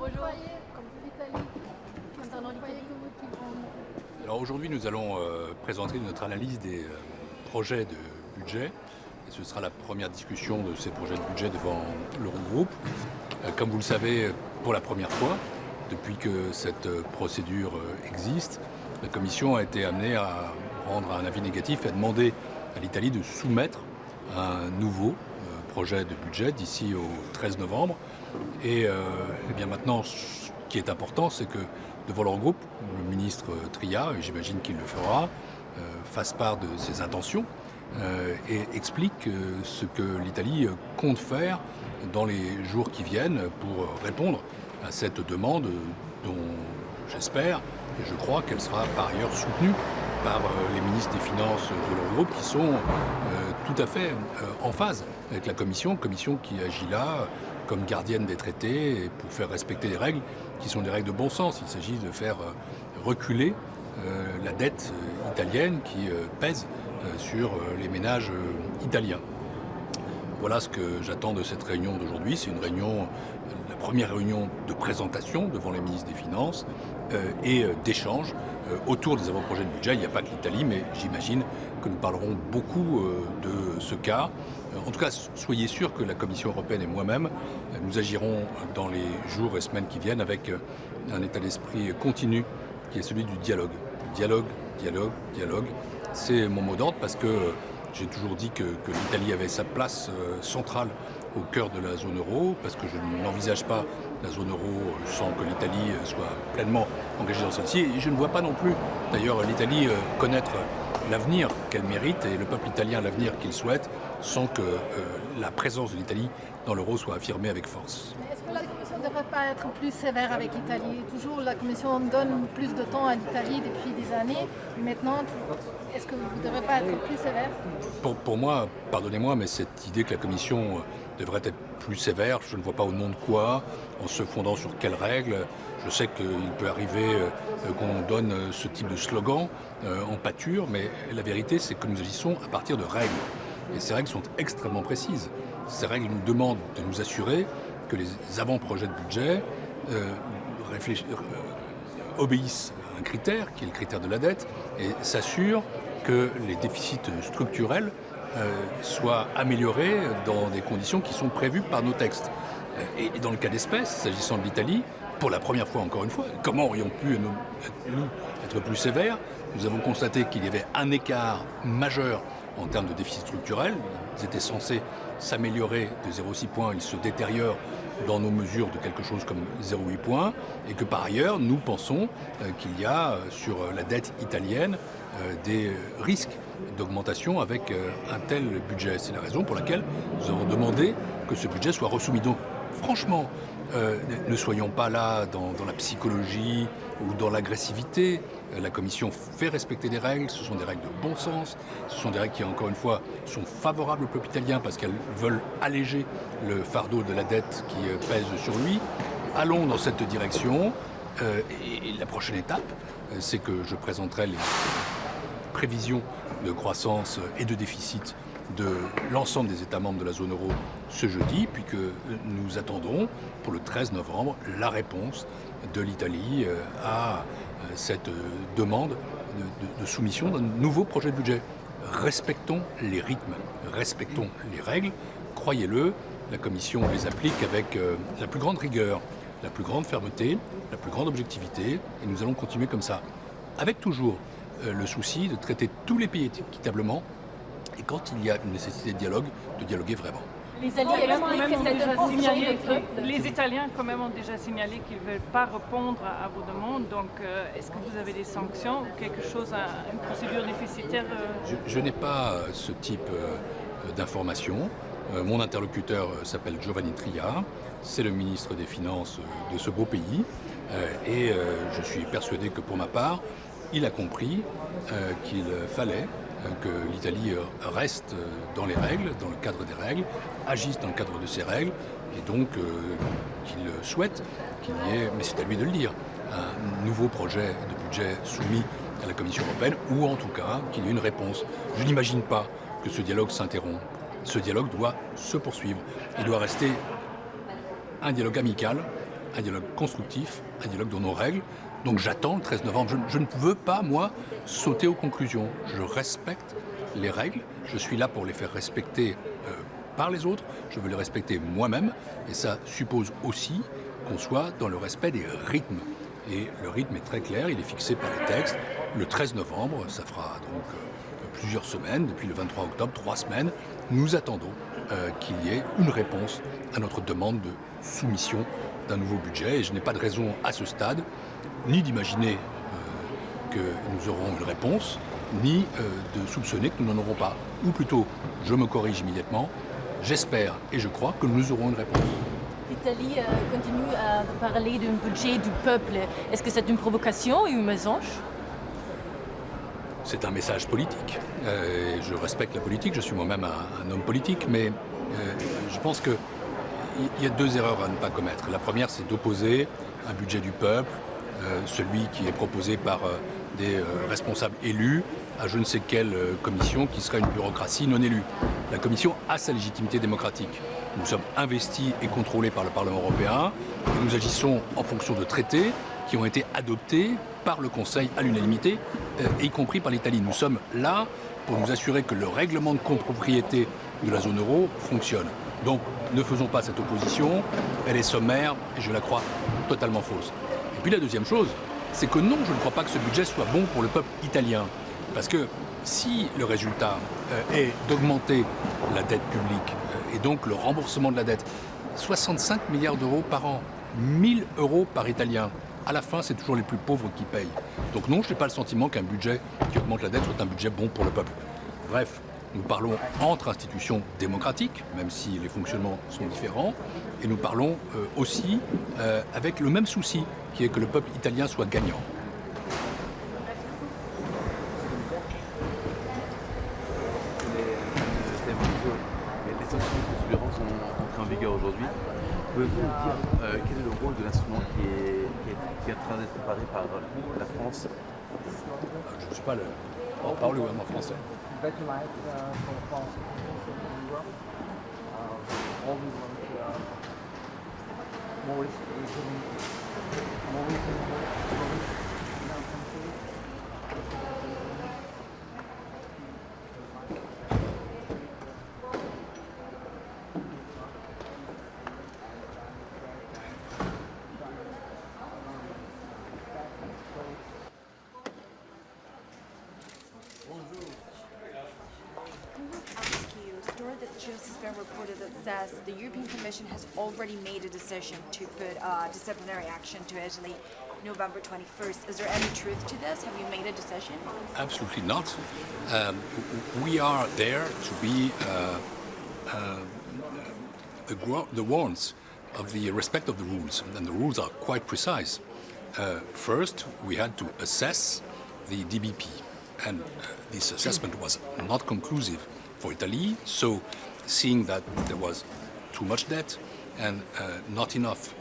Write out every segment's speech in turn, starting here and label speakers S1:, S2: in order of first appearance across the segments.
S1: Bonjour. Concernant l'Italie.
S2: Alors aujourd'hui, nous allons présenter notre analyse des projets de budget. Et ce sera la première discussion de ces projets de budget devant l'Eurogroupe. Comme vous le savez, pour la première fois, depuis que cette procédure existe, la Commission a été amenée à rendre un avis négatif et à demander à l'Italie de soumettre un nouveau projet de budget d'ici au 13 novembre. Et bien maintenant, ce qui est important, c'est que devant l'Eurogroupe, le ministre Tria, et j'imagine qu'il le fera, fasse part de ses intentions et explique ce que l'Italie compte faire dans les jours qui viennent pour répondre à cette demande dont j'espère et je crois qu'elle sera par ailleurs soutenue par les ministres des Finances de l'Eurogroupe qui sont tout à fait en phase avec la Commission qui agit là comme gardienne des traités et pour faire respecter les règles qui sont des règles de bon sens. Il s'agit de faire reculer la dette italienne qui pèse sur les ménages italiens. Voilà ce que j'attends de cette réunion d'aujourd'hui. C'est une réunion, la première réunion de présentation devant les ministres des Finances et d'échange autour des avant-projets de budget. Il n'y a pas que l'Italie, mais j'imagine que nous parlerons beaucoup de ce cas. En tout cas, soyez sûrs que la Commission européenne et moi-même, nous agirons dans les jours et semaines qui viennent avec un état d'esprit continu qui est celui du dialogue. Dialogue, dialogue, dialogue. C'est mon mot d'ordre parce que j'ai toujours dit que l'Italie avait sa place centrale au cœur de la zone euro, parce que je n'envisage pas la zone euro sans que l'Italie soit pleinement engagée dans celle-ci. Et je ne vois pas non plus, d'ailleurs, l'Italie connaître l'avenir qu'elle mérite et le peuple italien l'avenir qu'il souhaite, sans que la présence de l'Italie dans l'euro soit affirmée avec force.
S1: Mais est-ce que la Commission ne devrait pas être plus sévère avec l'Italie? Toujours, la Commission donne plus de temps à l'Italie depuis des années. Maintenant, est-ce que vous ne devrez pas être plus sévère?
S2: Pour moi, pardonnez-moi, mais cette idée que la Commission devrait être plus sévère, je ne vois pas au nom de quoi, en se fondant sur quelles règles. Je sais qu'il peut arriver qu'on donne ce type de slogan en pâture, mais la vérité, c'est que nous agissons à partir de règles. Et ces règles sont extrêmement précises. Ces règles nous demandent de nous assurer que les avant-projets de budget obéissent à un critère, qui est le critère de la dette, et s'assurent que les déficits structurels soient améliorés dans des conditions qui sont prévues par nos textes. Et dans le cas d'espèce, s'agissant de l'Italie, pour la première fois encore une fois, comment aurions pu nous être plus sévères? Nous avons constaté qu'il y avait un écart majeur en termes de déficit structurel. Ils étaient censés s'améliorer de 0,6 points, ils se détériorent dans nos mesures de quelque chose comme 0,8 points, et que par ailleurs, nous pensons qu'il y a sur la dette italienne des risques d'augmentation avec un tel budget. C'est la raison pour laquelle nous avons demandé que ce budget soit resoumis. Donc franchement, ne soyons pas là dans la psychologie ou dans l'agressivité. La Commission fait respecter des règles, ce sont des règles de bon sens, ce sont des règles qui, encore une fois, sont favorables au peuple italien parce qu'elles veulent alléger le fardeau de la dette qui pèse sur lui. Allons dans cette direction et la prochaine étape, c'est que je présenterai les prévisions de croissance et de déficit de l'ensemble des États membres de la zone euro ce jeudi, puis que nous attendrons pour le 13 novembre la réponse de l'Italie à cette demande de soumission d'un nouveau projet de budget. Respectons les rythmes, respectons les règles, croyez-le, la Commission les applique avec la plus grande rigueur, la plus grande fermeté, la plus grande objectivité, et nous allons continuer comme ça, avec toujours le souci de traiter tous les pays équitablement, et quand il y a une nécessité de dialogue, de dialoguer vraiment.
S3: Les Italiens quand même ont déjà signalé qu'ils ne veulent pas répondre à vos demandes. Donc, est-ce que vous avez des sanctions ou quelque chose, une procédure déficitaire
S2: Je n'ai pas ce type d'informations. Mon interlocuteur s'appelle Giovanni Tria. C'est le ministre des Finances de ce beau pays. Et je suis persuadé que pour ma part, il a compris qu'il fallait que l'Italie reste dans les règles, dans le cadre des règles, agisse dans le cadre de ces règles, et donc qu'il souhaite qu'il y ait, mais c'est à lui de le dire, un nouveau projet de budget soumis à la Commission européenne, ou en tout cas qu'il y ait une réponse. Je n'imagine pas que ce dialogue s'interrompt. Ce dialogue doit se poursuivre. Il doit rester un dialogue amical un dialogue constructif, un dialogue dans nos règles. Donc j'attends le 13 novembre. Je ne veux pas, moi, sauter aux conclusions. Je respecte les règles. Je suis là pour les faire respecter par les autres. Je veux les respecter moi-même. Et ça suppose aussi qu'on soit dans le respect des rythmes. Et le rythme est très clair, il est fixé par les textes. Le 13 novembre, ça fera donc plusieurs semaines, depuis le 23 octobre, 3 semaines, nous attendons qu'il y ait une réponse à notre demande de soumission d'un nouveau budget. Et je n'ai pas de raison à ce stade, ni d'imaginer que nous aurons une réponse, ni de soupçonner que nous n'en aurons pas. Ou plutôt, je me corrige immédiatement, j'espère et je crois que nous aurons une réponse.
S4: L'Italie continue à parler d'un budget du peuple. Est-ce que c'est une provocation et un mensonge?
S2: C'est un message politique. Je respecte la politique, je suis moi-même un homme politique, mais je pense qu'il y a 2 erreurs à ne pas commettre. La première, c'est d'opposer un budget du peuple, celui qui est proposé par des responsables élus, à je ne sais quelle commission qui serait une bureaucratie non élue. La commission a sa légitimité démocratique. Nous sommes investis et contrôlés par le Parlement européen et nous agissons en fonction de traités qui ont été adoptés par le Conseil à l'unanimité, y compris par l'Italie. Nous sommes là pour nous assurer que le règlement de copropriété de la zone euro fonctionne. Donc ne faisons pas cette opposition, elle est sommaire et je la crois totalement fausse. Et puis la deuxième chose, c'est que non, je ne crois pas que ce budget soit bon pour le peuple italien. Parce que si le résultat est d'augmenter la dette publique et donc le remboursement de la dette, 65 milliards d'euros par an, 1000 euros par Italien, à la fin, c'est toujours les plus pauvres qui payent. Donc non, je n'ai pas le sentiment qu'un budget qui augmente la dette soit un budget bon pour le peuple. Bref, nous parlons entre institutions démocratiques, même si les fonctionnements sont différents, et nous parlons aussi avec le même souci, qui est que le peuple italien soit gagnant.
S5: Les sanctions suivantes sont entrées en vigueur aujourd'hui. Pouvez-vous nous dire quel est le rôle de l'instrument qui est en train d'être préparé par la France?
S2: Je ne suis pas le porte-parole du gouvernement français.
S6: Story that just has been reported that says the European Commission has already made a decision to put disciplinary action to Italy November 21st. Is there any truth to this? Have you made a decision?
S2: Absolutely not. We are there to be the warrants of the respect of the rules, and the rules are quite precise. First, we had to assess the DBP, and this assessment was not conclusive for Italy, so seeing that there was too much debt and not enough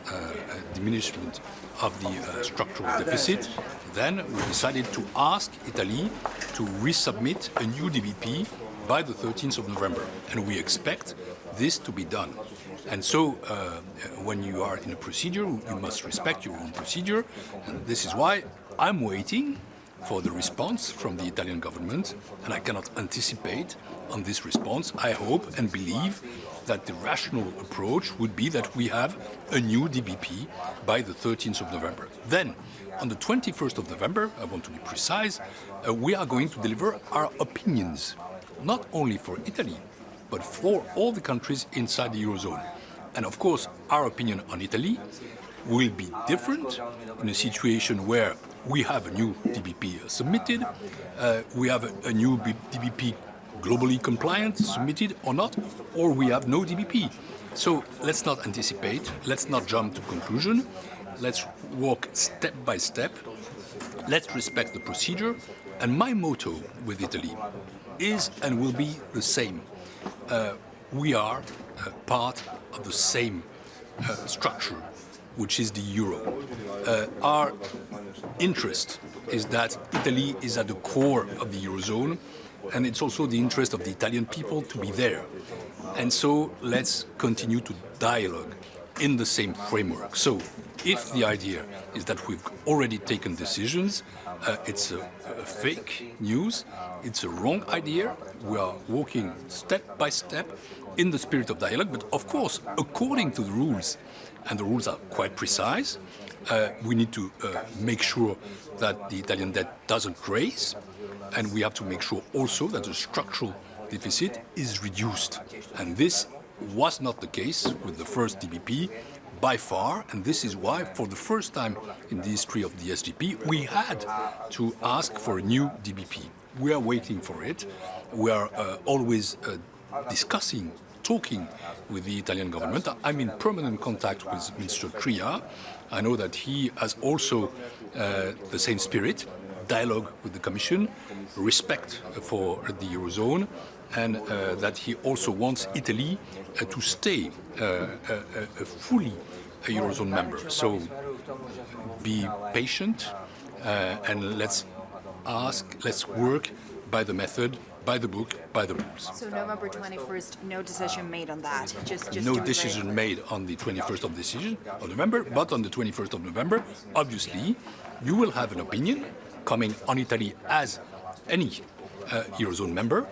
S2: diminishment of the structural deficit, then we decided to ask Italy to resubmit a new DBP by the 13th of November, and we expect this to be done. And so when you are in a procedure, you must respect your own procedure, and this is why I'm waiting for the response from the Italian government, and I cannot anticipate on this response. I hope and believe that the rational approach would be that we have a new DBP by the 13th of November. Then, on the 21st of November, I want to be precise, we are going to deliver our opinions, not only for Italy, but for all the countries inside the Eurozone. And of course, our opinion on Italy will be different in a situation where we have a new DBP submitted, we have a new DBP globally compliant submitted or not, or we have no DBP. So let's not anticipate, let's not jump to conclusion, let's walk step by step, let's respect the procedure, and my motto with Italy is and will be the same. We are part of the same structure, which is the euro. Our interest is that Italy is at the core of the eurozone, and it's also the interest of the Italian people to be there. And so let's continue to dialogue in the same framework. So if the idea is that we've already taken decisions, it's a fake news, it's a wrong idea. We are walking step by step in the spirit of dialogue, but of course, according to the rules, and the rules are quite precise, we need to make sure that the Italian debt doesn't raise, and we have to make sure also that the structural deficit is reduced. And this was not the case with the first DBP by far, and this is why, for the first time in the history of the SGP, we had to ask for a new DBP. We are waiting for it. We are always discussing, talking with the Italian government. I'm in permanent contact with Minister Tria. I know that he has also the same spirit, dialogue with the Commission, respect for the Eurozone, and that he also wants Italy to stay fully a Eurozone member. So be patient and let's work by the method, by the book, by the rules.
S6: So November 21st, no decision made on that. Just
S2: No
S6: don't
S2: decision made on the 21st of November, but on the 21st of November, obviously, you will have an opinion coming on Italy as any Eurozone member.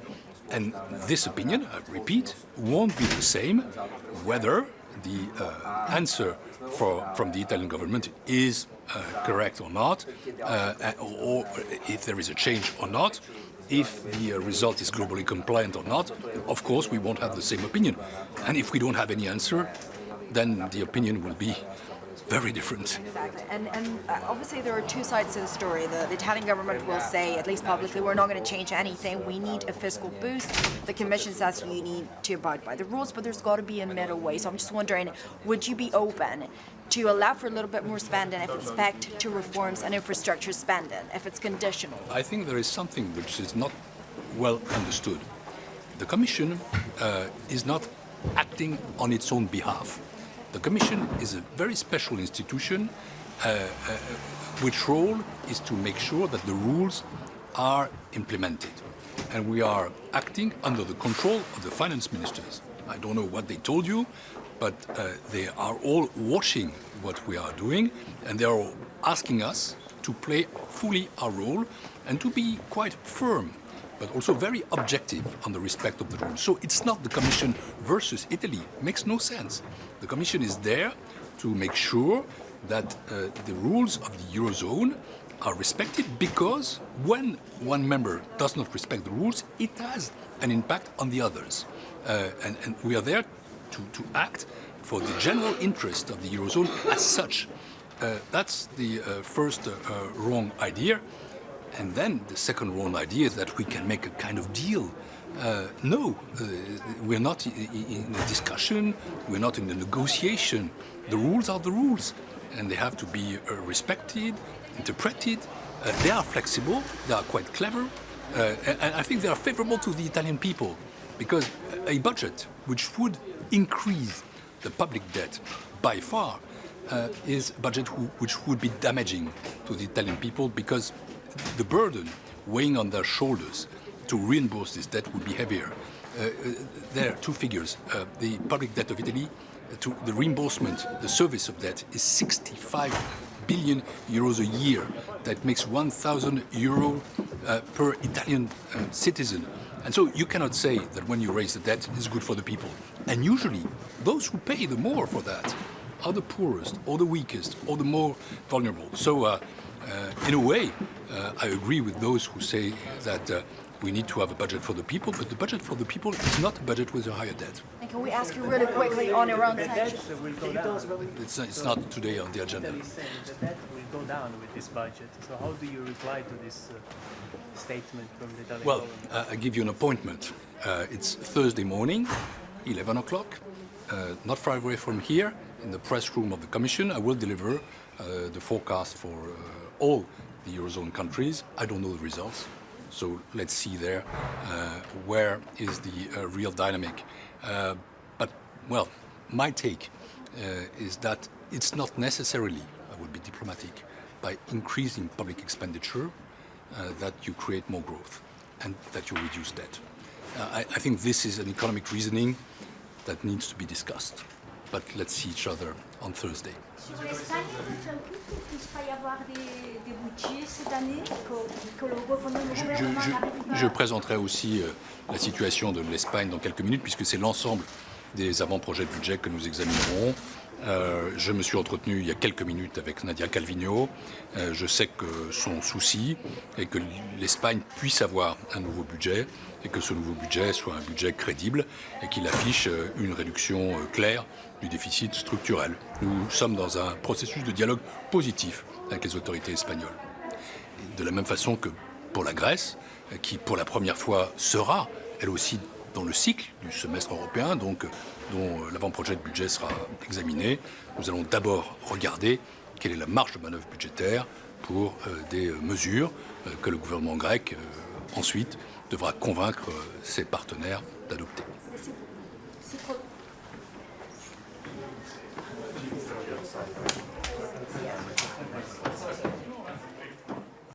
S2: And this opinion, I repeat, won't be the same whether the answer from the Italian government is correct or not, or if there is a change or not, if the result is globally compliant or not. Of course, we won't have the same opinion. And if we don't have any answer, then the opinion will be very different.
S6: Exactly. And obviously there are two sides to the story. The Italian government will say, at least publicly, we're not going to change anything. We need a fiscal boost. The Commission says you need to abide by the rules, but there's got to be a middle way. So I'm just wondering, would you be open to allow for a little bit more spending if it's backed to reforms and infrastructure spending, if it's conditional?
S2: I think there is something which is not well understood. The Commission is not acting on its own behalf. The Commission is a very special institution which role is to make sure that the rules are implemented. And we are acting under the control of the finance ministers. I don't know what they told you, but they are all watching what we are doing, and they are asking us to play fully our role and to be quite firm, but also very objective on the respect of the rules. So it's not the Commission versus Italy. It makes no sense. The Commission is there to make sure that the rules of the Eurozone are respected, because when one member does not respect the rules, it has an impact on the others. And we are there to act for the general interest of the Eurozone as such. That's the first wrong idea. And then the second wrong idea is that we can make a kind of deal. No, we're not in a discussion, we're not in a negotiation. The rules are the rules, and they have to be respected, interpreted. They are flexible, they are quite clever, and I think they are favorable to the Italian people, because a budget which would increase the public debt by far is a budget which would be damaging to the Italian people, because the burden weighing on their shoulders to reimburse this debt would be heavier. There are two figures. The public debt of Italy, to the reimbursement, the service of debt, is 65 billion euros a year. That makes 1,000 euro per Italian citizen. And so you cannot say that when you raise the debt, it's good for the people. And usually, those who pay the more for that are the poorest, or the weakest, or the more vulnerable. So, in a way, I agree with those who say that we need to have a budget for the people, but the budget for the people is not a budget with a higher debt.
S6: And can we ask you really quickly on Iran sanctions?
S2: It's not today on the agenda.
S7: Italy is saying that the debt will go down with this budget. So how do you reply to this statement from the Italian
S2: Well,
S7: government?
S2: I give you an appointment. It's Thursday morning, 11 o'clock, not far away from here, in the press room of the Commission. I will deliver the forecast for all the Eurozone countries. I don't know the results, so let's see there where is the real dynamic. But, well, my take is that it's not necessarily, I will be diplomatic, by increasing public expenditure that you create more growth and that you reduce debt. I think this is an economic reasoning that needs to be discussed. but let's see each other on Thursday.
S8: Sur l'Espagne, vous préoccupe qu'il ne puisse pas y avoir des budgets cette année, que le gouvernement n'arrive pas
S2: Je présenterai aussi la situation de l'Espagne dans quelques minutes, puisque c'est l'ensemble des avant-projets de budget que nous examinerons. Je me suis entretenu il y a quelques minutes avec Nadia Calviño. Je sais que son souci est que l'Espagne puisse avoir un nouveau budget et que ce nouveau budget soit un budget crédible et qu'il affiche une réduction claire du déficit structurel. Nous sommes dans un processus de dialogue positif avec les autorités espagnoles. De la même façon que pour la Grèce, qui pour la première fois sera, elle aussi, dans le cycle du semestre européen, donc dont l'avant-projet de budget sera examiné, nous allons d'abord regarder quelle est la marge de manœuvre budgétaire pour des mesures que le gouvernement grec ensuite devra convaincre ses partenaires d'adopter.